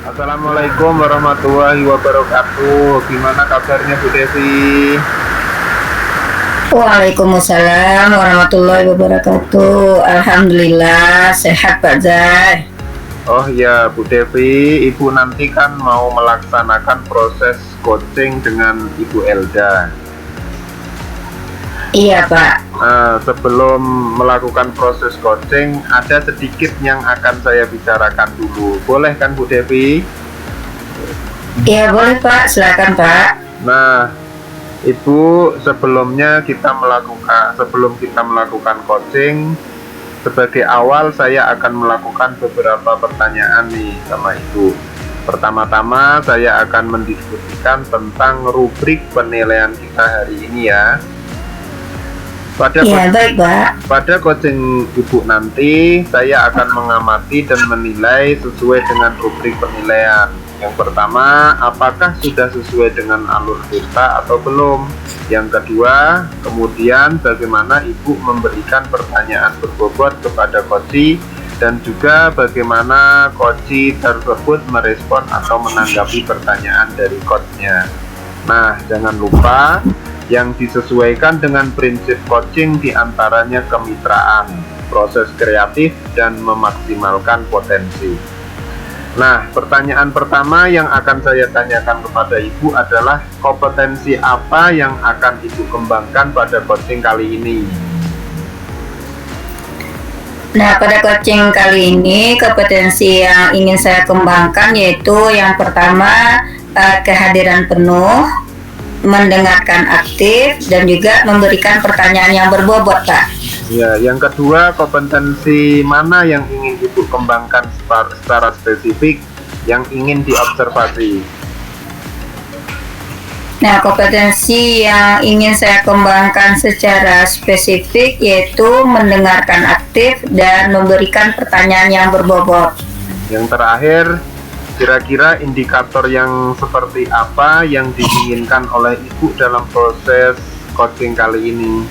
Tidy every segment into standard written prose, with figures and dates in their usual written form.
Assalamualaikum warahmatullahi wabarakatuh. Gimana kabarnya Bu Devi? Waalaikumsalam warahmatullahi wabarakatuh. Alhamdulillah sehat Pak Zai. Oh ya Bu Devi, Ibu nanti kan mau melaksanakan proses coaching dengan Ibu Elda. Iya Pak. Sebelum melakukan proses coaching, ada sedikit yang akan saya bicarakan dulu. Boleh kan Bu Devi? Iya boleh Pak, silakan Pak. Nah, Ibu, sebelum kita melakukan coaching, sebagai awal saya akan melakukan beberapa pertanyaan nih sama Ibu. Pertama-tama saya akan mendiskusikan tentang rubrik penilaian kita hari ini ya. Baik Pak. Pada coaching Ibu nanti, saya akan mengamati dan menilai sesuai dengan rubrik penilaian. Yang pertama, apakah sudah sesuai dengan alur cerita atau belum? Yang kedua, kemudian bagaimana Ibu memberikan pertanyaan berbobot kepada coach dan juga bagaimana coach tersebut merespon atau menanggapi pertanyaan dari coachnya. Nah, jangan lupa yang disesuaikan dengan prinsip coaching diantaranya kemitraan, proses kreatif, dan memaksimalkan potensi. Nah, pertanyaan pertama yang akan saya tanyakan kepada Ibu adalah kompetensi apa yang akan Ibu kembangkan pada coaching kali ini? Nah, pada coaching kali ini kompetensi yang ingin saya kembangkan yaitu yang pertama kehadiran penuh, mendengarkan aktif, dan juga memberikan pertanyaan yang berbobot Pak. Ya, yang kedua, kompetensi mana yang ingin Ibu kembangkan secara spesifik yang ingin diobservasi? Nah, kompetensi yang ingin saya kembangkan secara spesifik yaitu mendengarkan aktif dan memberikan pertanyaan yang berbobot. Yang terakhir, kira-kira indikator yang seperti apa yang diinginkan oleh Ibu dalam proses coaching kali ini?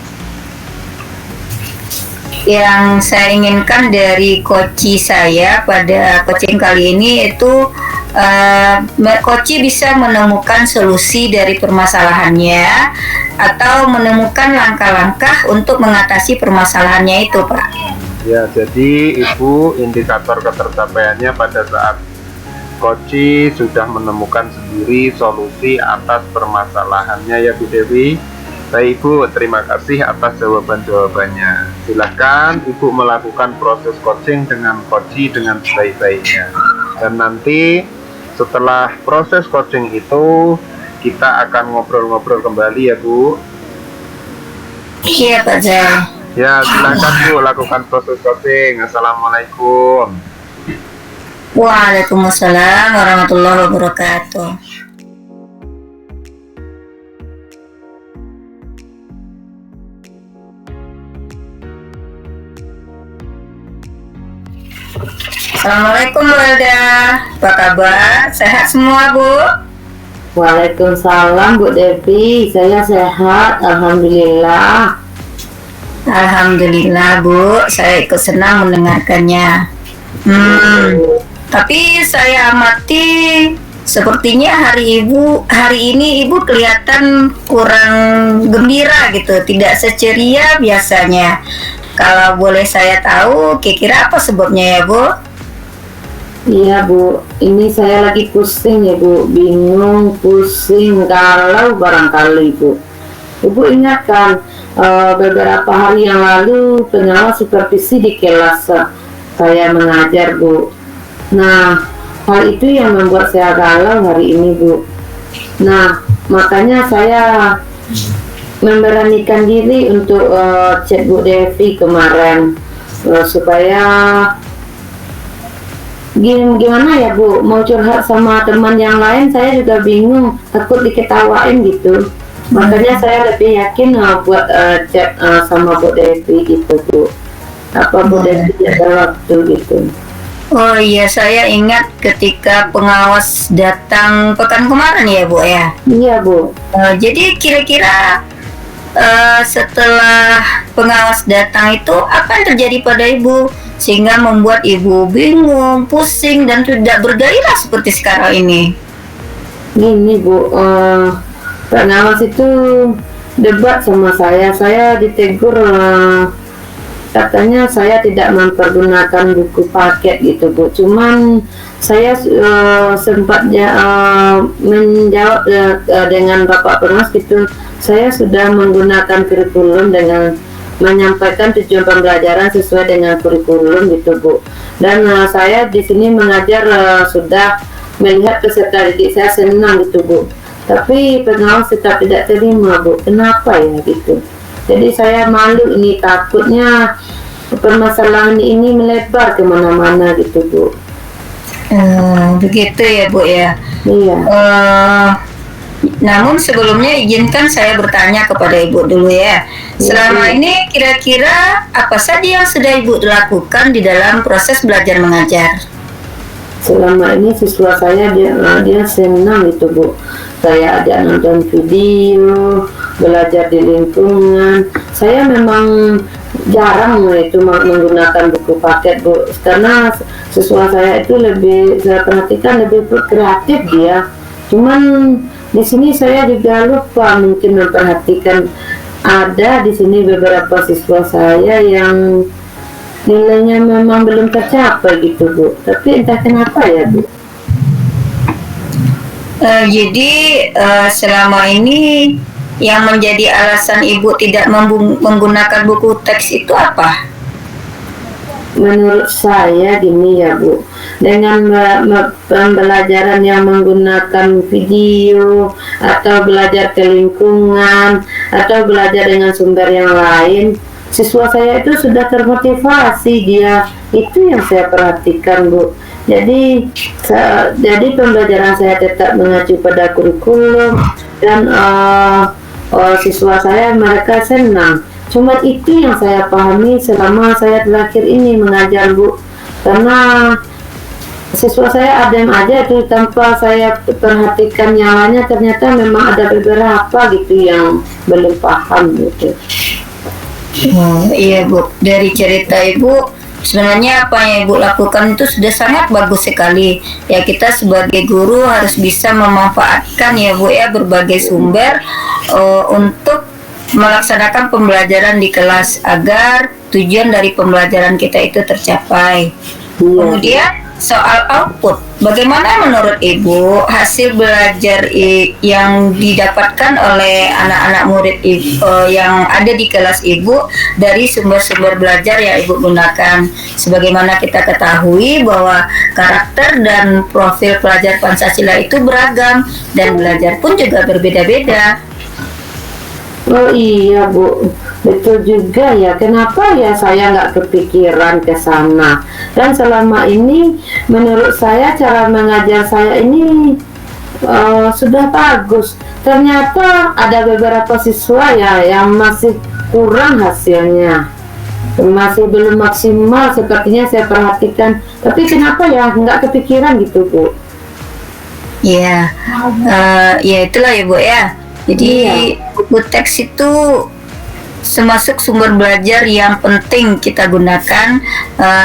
Yang saya inginkan dari coach saya pada coaching kali ini yaitu coach bisa menemukan solusi dari permasalahannya atau menemukan langkah-langkah untuk mengatasi permasalahannya itu Pak. Ya, jadi Ibu, indikator ketercapaiannya pada saat coach sudah menemukan sendiri solusi atas permasalahannya ya Bu Dewi. Baik Ibu, terima kasih atas jawaban-jawabannya. Silakan Ibu melakukan proses coaching dengan coach dengan sebaik-baiknya. Dan nanti setelah proses coaching itu kita akan ngobrol-ngobrol kembali ya Bu. Iya Pak Zai. Ya, silakan Bu lakukan proses coaching. Assalamualaikum. Waalaikumsalam warahmatullahi wabarakatuh. Assalamualaikum Bu Elda, apa kabar? Sehat semua Bu? Waalaikumsalam Bu Devi, saya sehat, alhamdulillah. Alhamdulillah Bu, saya ikut senang mendengarkannya. Tapi saya amati sepertinya hari ini Ibu kelihatan kurang gembira gitu, tidak seceria biasanya. Kalau boleh saya tahu, kira-kira apa sebabnya ya Bu? Iya Bu, ini saya lagi pusing ya Bu, bingung, pusing, galau barangkali Bu. Ibu ingat kan beberapa hari yang lalu pengawas supervisi di kelas saya mengajar Bu. Nah, hal itu yang membuat saya galau hari ini Bu. Nah, makanya saya memberanikan diri untuk chat Bu Devi kemarin supaya gimana ya Bu, mau curhat sama teman yang lain saya juga bingung, takut diketawain gitu. Makanya saya lebih yakin buat chat sama Bu Devi gitu Bu. Apa Bu Devi ada waktu gitu. Oh iya, saya ingat ketika pengawas datang pekan kemarin ya Bu ya. Iya Bu. Jadi kira-kira setelah pengawas datang itu apa yang terjadi pada Ibu? sehingga membuat ibu bingung, pusing, dan tidak bergairah seperti sekarang ini? Gini Bu, pengawas itu debat sama saya ditegur, katanya saya tidak mempergunakan buku paket gitu Bu. Cuman saya sempat menjawab dengan Bapak Pengawas gitu, saya sudah menggunakan kurikulum dengan menyampaikan tujuan pembelajaran sesuai dengan kurikulum gitu Bu. Dan saya di sini mengajar sudah melihat peserta didik saya senang gitu Bu. Tapi pengawas tetap tidak terima Bu. Kenapa ya gitu? Jadi saya malu ini, takutnya permasalahan ini melebar kemana-mana gitu Bu. Begitu ya Bu ya. Iya. Namun sebelumnya izinkan saya bertanya kepada Ibu dulu ya. Selama ini kira-kira apa saja yang sudah Ibu lakukan di dalam proses belajar mengajar? Selama ini siswa saya dia senang itu Bu. Saya ajak nonton video, belajar di lingkungan. Saya memang jarang itu menggunakan buku paket Bu, karena siswa saya itu saya perhatikan lebih kreatif dia. Cuman di sini saya juga lupa mungkin memperhatikan, ada di sini beberapa siswa saya yang nilainya memang belum tercapai gitu Bu, tapi entah kenapa ya Bu. Jadi selama ini yang menjadi alasan Ibu tidak menggunakan buku teks itu apa? Menurut saya gini ya Bu, dengan pembelajaran yang menggunakan video atau belajar ke lingkungan atau belajar dengan sumber yang lain, siswa saya itu sudah termotivasi dia. Itu yang saya perhatikan Bu. Jadi pembelajaran saya tetap mengacu pada kurikulum dan siswa saya mereka senang. Cuma itu yang saya pahami selama saya terakhir ini mengajar Bu, karena siswa saya adem aja itu tanpa saya perhatikan nyalanya, ternyata memang ada beberapa gitu yang belum paham gitu. Iya Bu, dari cerita Ibu sebenarnya apa yang Ibu lakukan itu sudah sangat bagus sekali. Ya, kita sebagai guru harus bisa memanfaatkan ya Bu ya berbagai sumber untuk melaksanakan pembelajaran di kelas agar tujuan dari pembelajaran kita itu tercapai. Kemudian soal output, bagaimana menurut Ibu hasil belajar yang didapatkan oleh anak-anak murid yang ada di kelas Ibu dari sumber-sumber belajar yang Ibu gunakan? Sebagaimana kita ketahui bahwa karakter dan profil pelajar Pancasila itu beragam dan belajar pun juga berbeda-beda. Oh iya Bu, betul juga ya. Kenapa ya saya nggak kepikiran ke sana? Dan selama ini menurut saya cara mengajar saya ini sudah bagus. Ternyata ada beberapa siswa ya yang masih kurang hasilnya, masih belum maksimal sepertinya saya perhatikan. Tapi kenapa ya nggak kepikiran gitu Bu? Ya, ya itulah ya Bu ya. Jadi buku teks itu termasuk sumber belajar yang penting kita gunakan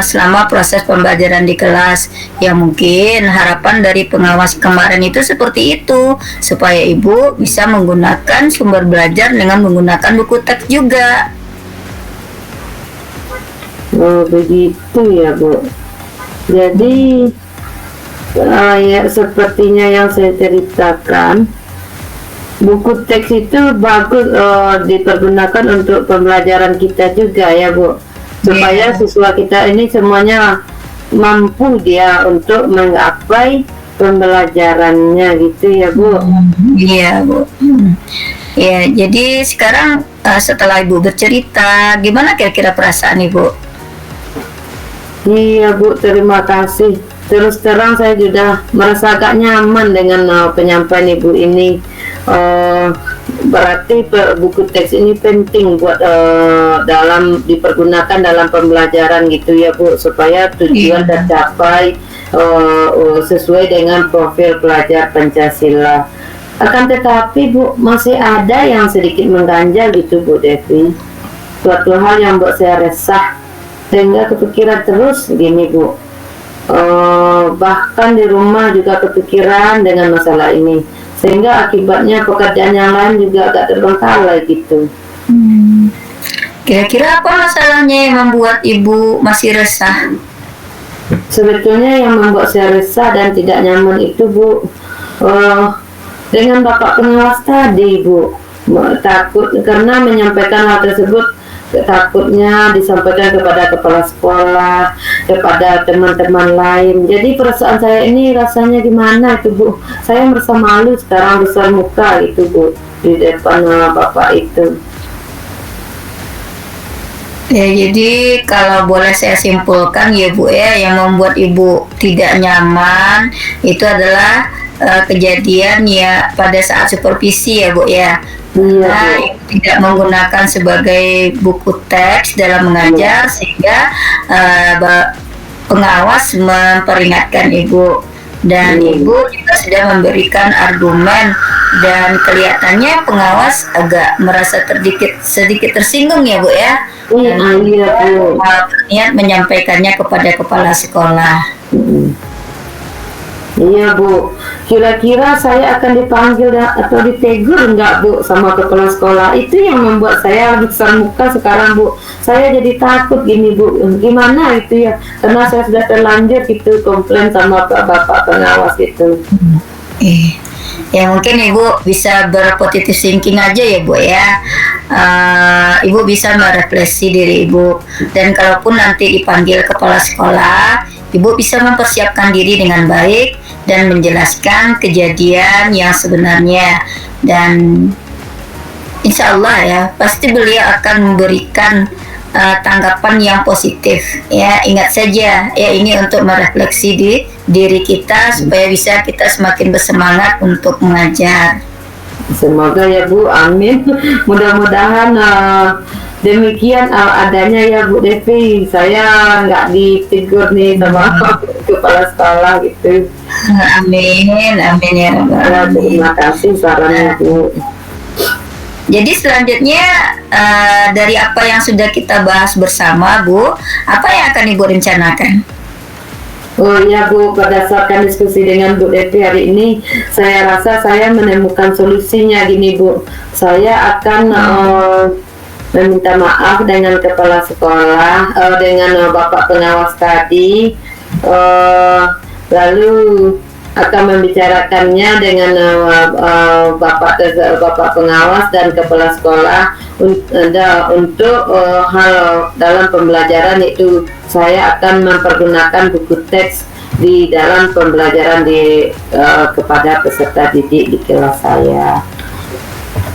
selama proses pembelajaran di kelas. Ya mungkin harapan dari pengawas kemarin itu seperti itu, supaya Ibu bisa menggunakan sumber belajar dengan menggunakan buku teks juga. Oh begitu ya Bu. Jadi ya sepertinya yang saya ceritakan, buku teks itu bagus dipergunakan untuk pembelajaran kita juga ya Bu, supaya siswa kita ini semuanya mampu dia untuk menggapai pembelajarannya gitu ya Bu. Iya Bu. Ya, jadi sekarang setelah Ibu bercerita, gimana kira-kira perasaan Ibu? Iya Bu, terima kasih. Terus terang saya sudah merasa agak nyaman dengan penyampaian Ibu ini. Berarti buku teks ini penting buat dipergunakan dalam pembelajaran gitu ya Bu, supaya tujuan tercapai sesuai dengan profil pelajar Pancasila. Akan tetapi Bu, masih ada yang sedikit mengganjal gitu Bu Devi. Suatu hal yang buat saya resah, sehingga kepikiran terus gini Bu. Bahkan di rumah juga kepikiran dengan masalah ini, sehingga akibatnya pekerjaan yang lain juga agak terbengkalai gitu. Kira-kira apa masalahnya yang membuat Ibu masih resah? Sebetulnya yang membuat saya resah dan tidak nyaman itu Bu, dengan Bapak pengawas tadi Bu, takut karena menyampaikan hal tersebut, takutnya disampaikan kepada kepala sekolah, kepada teman-teman lain. Jadi perasaan saya ini rasanya gimana itu Bu, saya merasa malu sekarang besar muka itu Bu, di depan Bapak itu. Ya, jadi kalau boleh saya simpulkan ya Bu ya, yang membuat Ibu tidak nyaman itu adalah kejadian ya pada saat supervisi ya Bu ya. Nah, Ibu tidak menggunakan sebagai buku teks dalam mengajar sehingga pengawas memperingatkan Ibu, dan Ibu juga sudah memberikan argumen, dan kelihatannya pengawas agak merasa sedikit tersinggung ya Bu ya. Niat menyampaikannya kepada kepala sekolah. Iya Bu, kira-kira saya akan dipanggil atau ditegur enggak Bu sama kepala sekolah? Itu yang membuat saya besar muka sekarang Bu. Saya jadi takut gini Bu, gimana itu ya? Karena saya sudah terlanjur gitu komplain sama Bapak pengawas itu. Ya mungkin Ibu bisa berpositif thinking aja ya Bu ya. Ibu bisa merefleksi diri Ibu, dan kalaupun nanti dipanggil kepala sekolah, Ibu bisa mempersiapkan diri dengan baik dan menjelaskan kejadian yang sebenarnya, dan insya Allah ya pasti beliau akan memberikan tanggapan yang positif ya. Ingat saja ya, ini untuk merefleksi di diri kita supaya bisa kita semakin bersemangat untuk mengajar. Semoga ya Bu, amin. Mudah-mudahan demikian adanya ya Bu Devi, saya nggak ditegur nih sama kepala sekolah gitu. Amin, amin ya Rabbal Alamin. Terima kasih sarannya Bu. Jadi selanjutnya dari apa yang sudah kita bahas bersama Bu, apa yang akan Ibu rencanakan? Oh iya Bu, berdasarkan diskusi dengan Bu Devi hari ini, saya rasa saya menemukan solusinya gini Bu. Saya akan meminta maaf dengan kepala sekolah, dengan Bapak pengawas tadi, lalu akan membicarakannya dengan Bapak pengawas dan kepala sekolah untuk hal dalam pembelajaran, yaitu saya akan mempergunakan buku teks di dalam pembelajaran kepada peserta didik di kelas saya.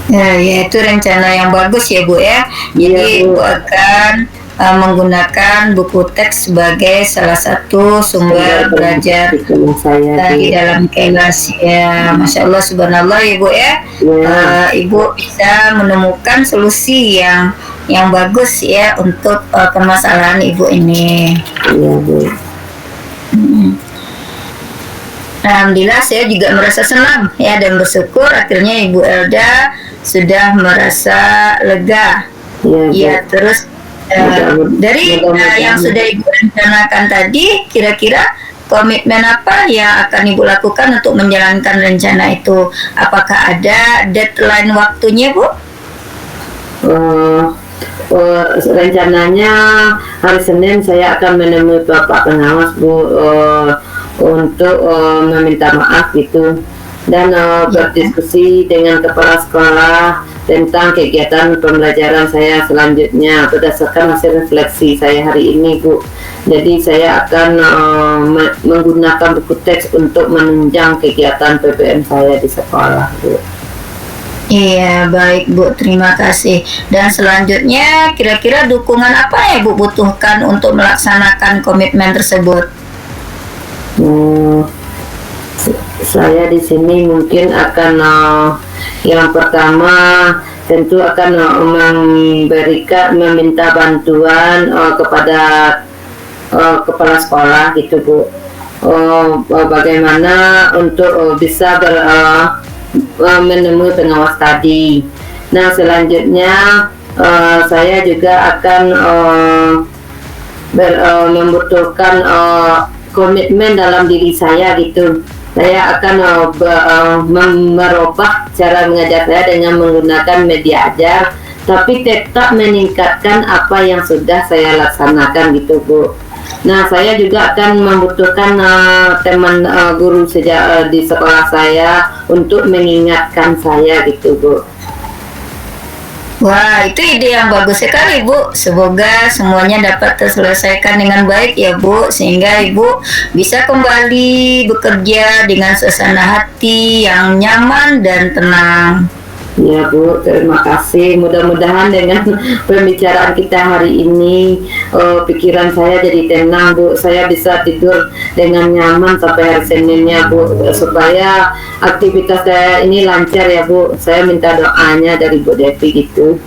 Ya, itu rencana yang bagus ya Bu ya. Jadi Ibu akan menggunakan buku teks sebagai salah satu sumber belajar di dalam kelas ya. Masya Allah, subhanallah Ibu ya. Ibu bisa menemukan solusi yang bagus ya untuk permasalahan Ibu ini. Iya Bu. Alhamdulillah, saya juga merasa senang ya dan bersyukur akhirnya Ibu Elda sudah merasa lega. Ya, terus dari yang sudah Ibu rencanakan tadi, kira-kira komitmen apa yang akan Ibu lakukan untuk menjalankan rencana itu? Apakah ada deadline waktunya Bu? Rencananya hari Senin saya akan menemui Bapak pengawas Bu, untuk meminta maaf gitu, dan berdiskusi dengan kepala sekolah tentang kegiatan pembelajaran saya selanjutnya berdasarkan hasil refleksi saya hari ini Bu. Jadi saya akan menggunakan buku teks untuk menunjang kegiatan PPM saya di sekolah Bu. Iya, baik Bu, terima kasih. Dan selanjutnya kira-kira dukungan apa yang Bu butuhkan untuk melaksanakan komitmen tersebut? Saya di sini mungkin akan yang pertama tentu akan meminta bantuan kepada kepala sekolah gitu Bu. Bagaimana untuk bisa menemui pengawas tadi. Nah selanjutnya saya juga akan membutuhkan komitmen dalam diri saya gitu. Saya akan merubah cara mengajar saya dengan menggunakan media ajar, tapi tetap meningkatkan apa yang sudah saya laksanakan gitu Bu. Nah, saya juga akan membutuhkan teman guru di sekolah saya untuk mengingatkan saya gitu Bu. Wah, itu ide yang bagus sekali, Bu. Semoga semuanya dapat terselesaikan dengan baik ya, Bu, sehingga Ibu bisa kembali bekerja dengan suasana hati yang nyaman dan tenang. Ya Bu, terima kasih. Mudah-mudahan dengan pembicaraan kita hari ini pikiran saya jadi tenang Bu. Saya bisa tidur dengan nyaman sampai hari Seninnya Bu, supaya aktivitas saya ini lancar ya Bu. Saya minta doanya dari Bu Devi gitu.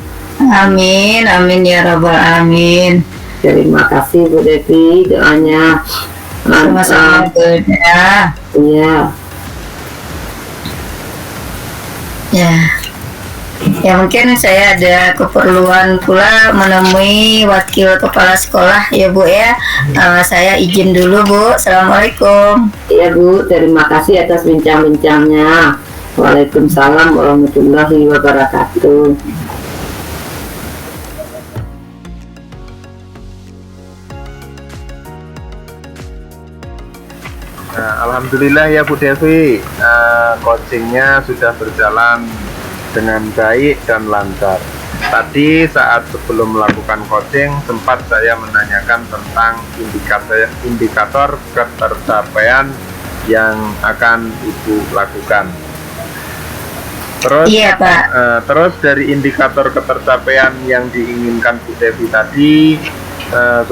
Amin, amin ya rabbal alamin. Terima kasih Bu Devi doanya. Sama-sama Bu. Iya. Ya. Ya mungkin saya ada keperluan pula menemui wakil kepala sekolah ya Bu ya. Saya izin dulu Bu. Assalamualaikum. Iya Bu, terima kasih atas bincang-bincangnya. Waalaikumsalam warahmatullahi wabarakatuh. Nah, alhamdulillah ya Bu Devi, coachingnya sudah berjalan dengan baik dan lancar. Tadi saat sebelum melakukan coaching sempat saya menanyakan tentang indikator ketercapaian yang akan Ibu lakukan. Terus, Iya Pak. Terus dari indikator ketercapaian yang diinginkan Bu Devi tadi,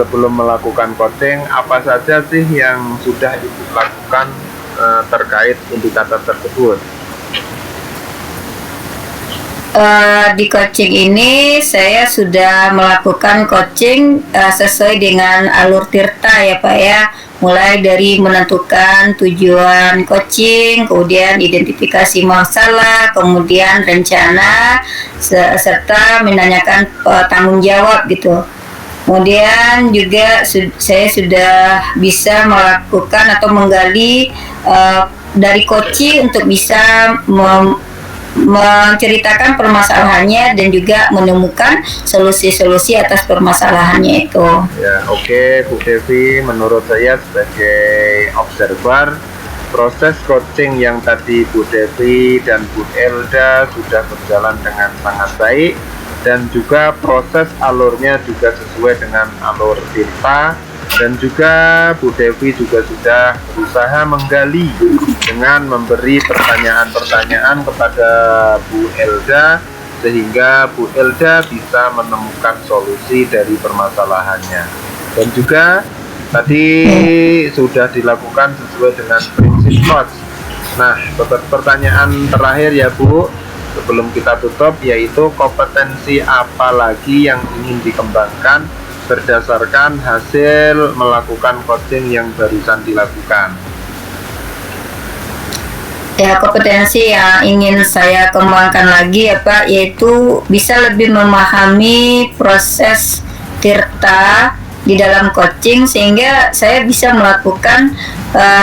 sebelum melakukan coaching, apa saja sih yang sudah Ibu lakukan terkait indikator tersebut? Di coaching ini saya sudah melakukan coaching sesuai dengan alur Tirta ya Pak ya, mulai dari menentukan tujuan coaching, kemudian identifikasi masalah, kemudian rencana, serta menanyakan tanggung jawab gitu. Kemudian juga saya sudah bisa melakukan atau menggali dari coaching untuk bisa menceritakan permasalahannya dan juga menemukan solusi-solusi atas permasalahannya itu. Ya, oke Bu Devi, menurut saya sebagai observer, proses coaching yang tadi Bu Devi dan Bu Elda sudah berjalan dengan sangat baik, dan juga proses alurnya juga sesuai dengan alur Tirta, dan juga Bu Devi juga sudah berusaha menggali dengan memberi pertanyaan-pertanyaan kepada Bu Elda, sehingga Bu Elda bisa menemukan solusi dari permasalahannya. Dan juga tadi sudah dilakukan sesuai dengan prinsip coach. Nah, pertanyaan terakhir ya Bu, sebelum kita tutup, yaitu kompetensi apa lagi yang ingin dikembangkan berdasarkan hasil melakukan coaching yang barusan dilakukan? Ya, kompetensi yang ingin saya kembangkan lagi ya Pak, yaitu bisa lebih memahami proses Tirta di dalam coaching, sehingga saya bisa melakukan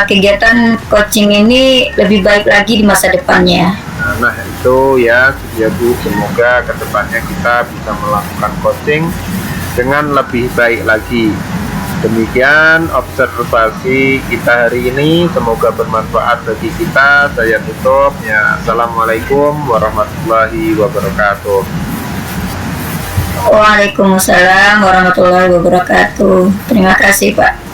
kegiatan coaching ini lebih baik lagi di masa depannya. Nah itu ya Bu, semoga kedepannya kita bisa melakukan coaching dengan lebih baik lagi. Demikian observasi kita hari ini, semoga bermanfaat bagi kita. Saya tutup ya. Assalamualaikum warahmatullahi wabarakatuh. Waalaikumsalam warahmatullahi wabarakatuh. Terima kasih Pak.